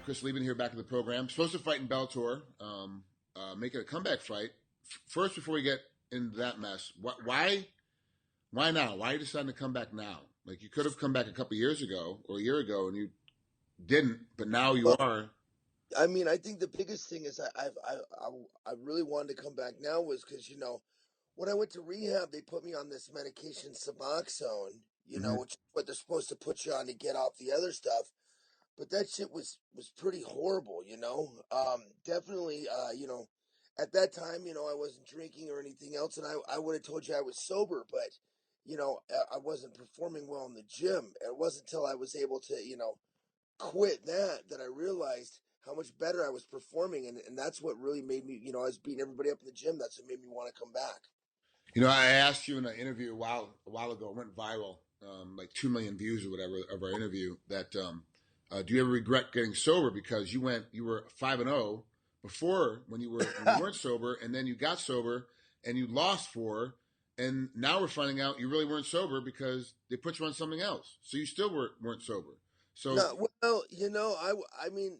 Chris Leben here, back in the program. Supposed to fight in Bellator, making a comeback fight. First, before we get into that mess, why now? Why are you deciding to come back now? Like, you could have come back a couple years ago or a year ago, and you didn't, but now you are. I mean, I think the biggest thing is I really wanted to come back now was because, when I went to rehab, they put me on this medication, Suboxone, which is what they're supposed to put you on to get off the other stuff. But that shit was pretty horrible, Definitely, at that time, I wasn't drinking or anything else, and I would have told you I was sober, but, I wasn't performing well in the gym. It wasn't until I was able to, quit that I realized how much better I was performing, and that's what really made me, I was beating everybody up in the gym. That's what made me want to come back. I asked you in an interview a while ago, it went viral, like 2 million views or whatever of our interview, that do you ever regret getting sober? Because you were 5-0 before when you weren't sober, and then you got sober and you lost 4, and now we're finding out you really weren't sober because they put you on something else. So you still weren't sober. So No, well, I mean,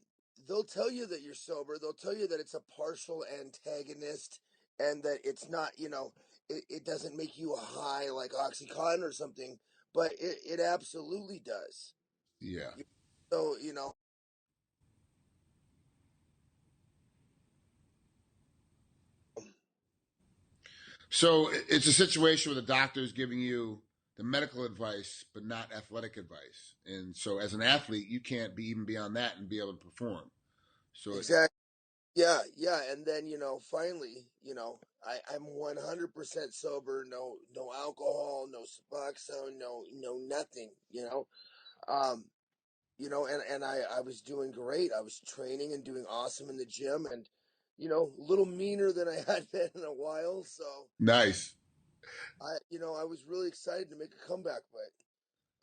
they'll tell you that you're sober. They'll tell you that it's a partial antagonist and that it's not, it doesn't make you a high like Oxycontin or something, but it absolutely does. yeah. So, So it's a situation where the doctor is giving you the medical advice, but not athletic advice. And so as an athlete, you can't be even beyond that and be able to perform. So exactly. Yeah, yeah, and then finally, I'm 100% sober. No alcohol, no Suboxone, no nothing. Um, and I was doing great. I was training and doing awesome in the gym, and a little meaner than I had been in a while. So nice. I was really excited to make a comeback, but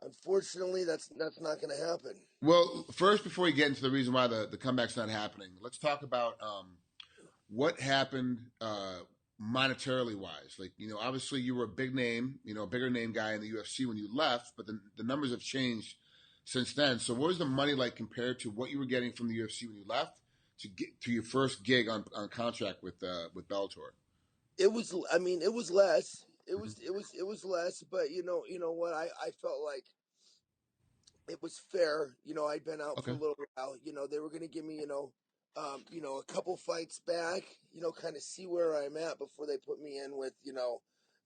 unfortunately, that's not going to happen. Well, first, before we get into the reason why the comeback's not happening, let's talk about what happened monetarily wise. Like, obviously you were a big name, a bigger name guy in the UFC when you left, but the numbers have changed since then. So what was the money like compared to what you were getting from the UFC when you left to get to your first gig on contract with Bellator? It was, I mean, it was less. It was less, but you know what? I felt like it was fair. I'd been out for Okay. a little while. They were going to give me, a couple fights back. Kind of see where I'm at before they put me in with,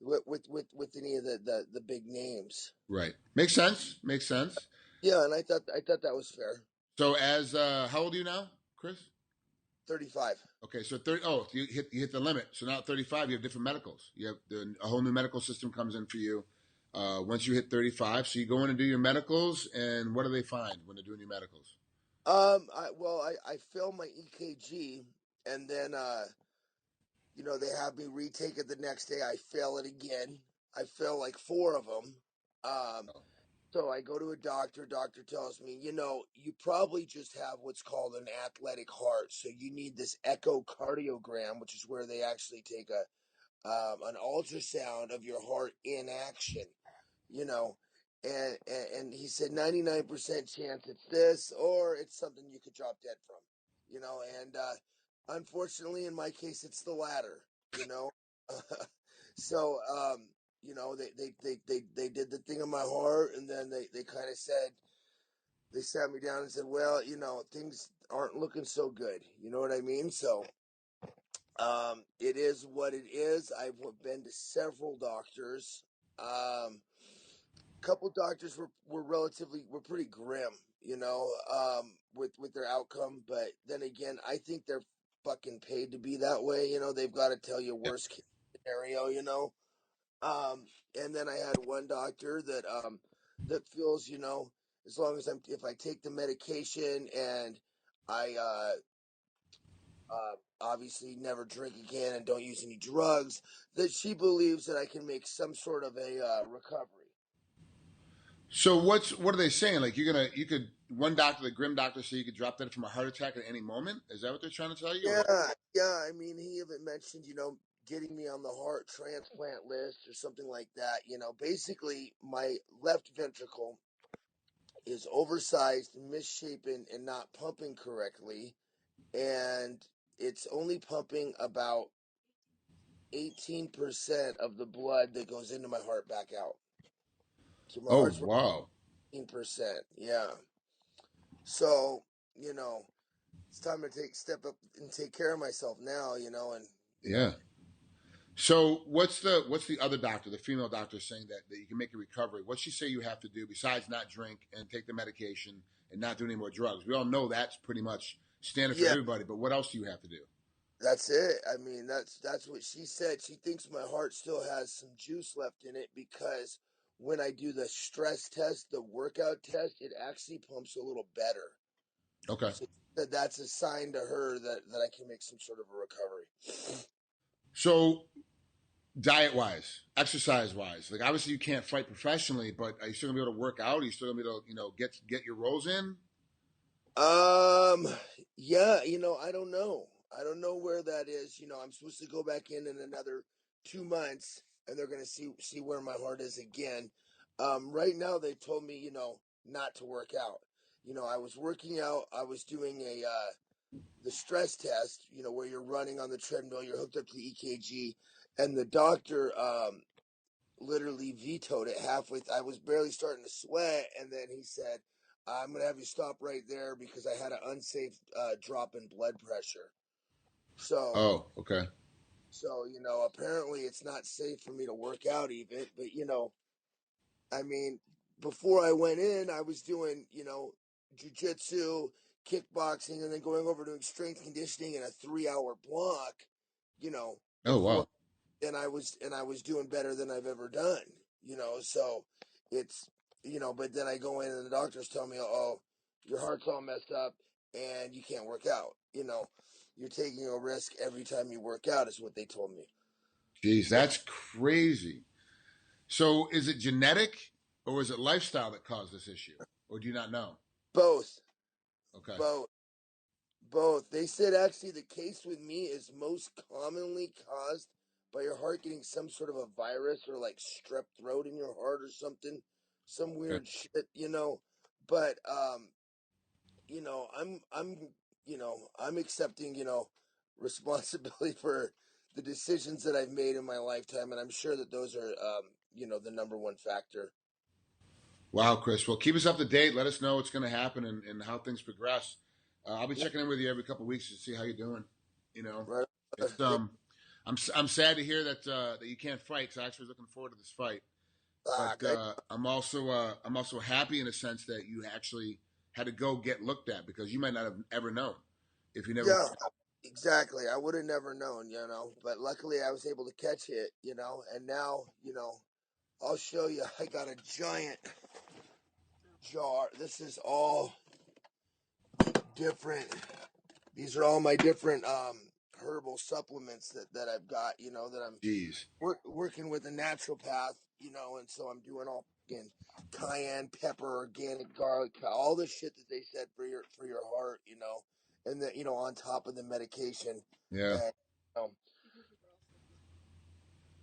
with any of the big names. Right. Makes sense. Makes sense. Yeah, and I thought that was fair. So as how old are you now, Chris? 35. Okay, so 30. Oh, you hit the limit. So now at 35, you have different medicals. You have a whole new medical system comes in for you once you hit 35. So you go in and do your medicals, and what do they find when they're doing your medicals? I failed my EKG, and then they have me retake it the next day. I fail it again. I fail like 4 of them. Oh, So I go to a doctor. Doctor tells me, you probably just have what's called an athletic heart. So you need this echocardiogram, which is where they actually take an ultrasound of your heart in action. You know, and he said 99% chance it's this or it's something you could drop dead from. And unfortunately, in my case, it's the latter. You know, so they did the thing on my heart, and then they kind of said, they sat me down and said, well, things aren't looking so good. You know what I mean? So it is what it is. I've been to several doctors. Couple doctors were pretty grim, with their outcome. But then again, I think they're fucking paid to be that way. They've got to tell you yeah. worst case scenario. And then I had one doctor that feels, as long as if I take the medication and I obviously never drink again and don't use any drugs, that she believes that I can make some sort of a recovery. So what are they saying? Like you could one doctor, the grim doctor, say you could drop dead from a heart attack at any moment. Is that what they're trying to tell you? Yeah, Or? yeah. I mean, he even mentioned, getting me on the heart transplant list or something like that. Basically, my left ventricle is oversized, misshapen, and not pumping correctly, and it's only pumping about 18% of the blood that goes into my heart back out. So my Oh, heart's wow. 18%. Yeah. So, it's time to step up and take care of myself now, and Yeah. So what's the other doctor, the female doctor, saying that you can make a recovery? What's she say you have to do besides not drink and take the medication and not do any more drugs? We all know that's pretty much standard for yeah, everybody, but what else do you have to do? that's it. I mean, that's what she said. She thinks my heart still has some juice left in it because when I do the stress test, the workout test, it actually pumps a little better. Okay. So that's a sign to her that I can make some sort of a recovery. So diet wise, exercise wise, like obviously you can't fight professionally, but are you still gonna be able to work out? Are you still gonna be able to, get your rolls in? Um, yeah, I don't know. I don't know where that is. I'm supposed to go back in another 2 months, and they're gonna see where my heart is again. Right now they told me, not to work out. I was working out. I was doing the stress test. Where you're running on the treadmill, you're hooked up to the EKG, and the doctor literally vetoed it halfway. I was barely starting to sweat, and then he said, "I'm going to have you stop right there because I had an unsafe drop in blood pressure." So, Oh, okay. apparently it's not safe for me to work out even. But I mean, before I went in, I was doing jujitsu, kickboxing, and then going over doing strength conditioning in a 3-hour block. Oh, Before wow. and I was doing better than I've ever done. So it's but then I go in and the doctors tell me, oh, your heart's all messed up and you can't work out. You're taking a risk every time you work out, is what they told me. Jeez, that's crazy. So is it genetic or is it lifestyle that caused this issue? Or do you not know? Both, Okay. both, both. They said actually the case with me is most commonly caused by your heart getting some sort of a virus or like strep throat in your heart or something, some Okay. weird shit. But I'm I'm accepting, responsibility for the decisions that I've made in my lifetime, and I'm sure that those are the number one factor. Wow, Chris. Well, keep us up to date. Let us know what's going to happen and how things progress. I'll be Yeah, checking in with you every couple of weeks to see how you're doing. You know, right. it's Yeah. I'm sad to hear that you can't fight because I actually was looking forward to this fight. But I, I'm also happy in a sense that you actually had to go get looked at because you might not have ever known if you never. yeah, exactly. I would have never known, but luckily I was able to catch it, and now, I'll show you. I got a giant jar. This is all different. These are all my different herbal supplements that I've got, that I'm Jeez. working with a naturopath, and so I'm doing all fucking cayenne pepper, organic garlic, all the shit that they said for your heart, and then on top of the medication, Yeah. and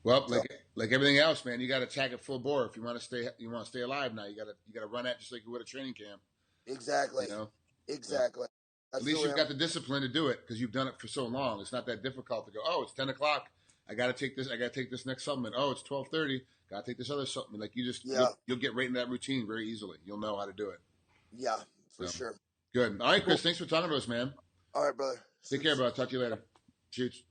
Well, so like everything else, man, you got to attack it full bore if you want to stay alive. Now you got to run at just like you would a training camp. You exactly, know. So exactly. at That's the least way you've got the discipline to do it because you've done it for so long. It's not that difficult to go. Oh, it's 10 o'clock. I got to take this. I got to take this next supplement. Oh, it's 12:30. Got to take this other supplement. Like yeah, you'll get right in that routine very easily. You'll know how to do it. yeah, for So sure. good. All right, Cool. Chris. Thanks for talking to us, man. All right, brother. Take care, Shoots. bro. Talk to you later. Shoots.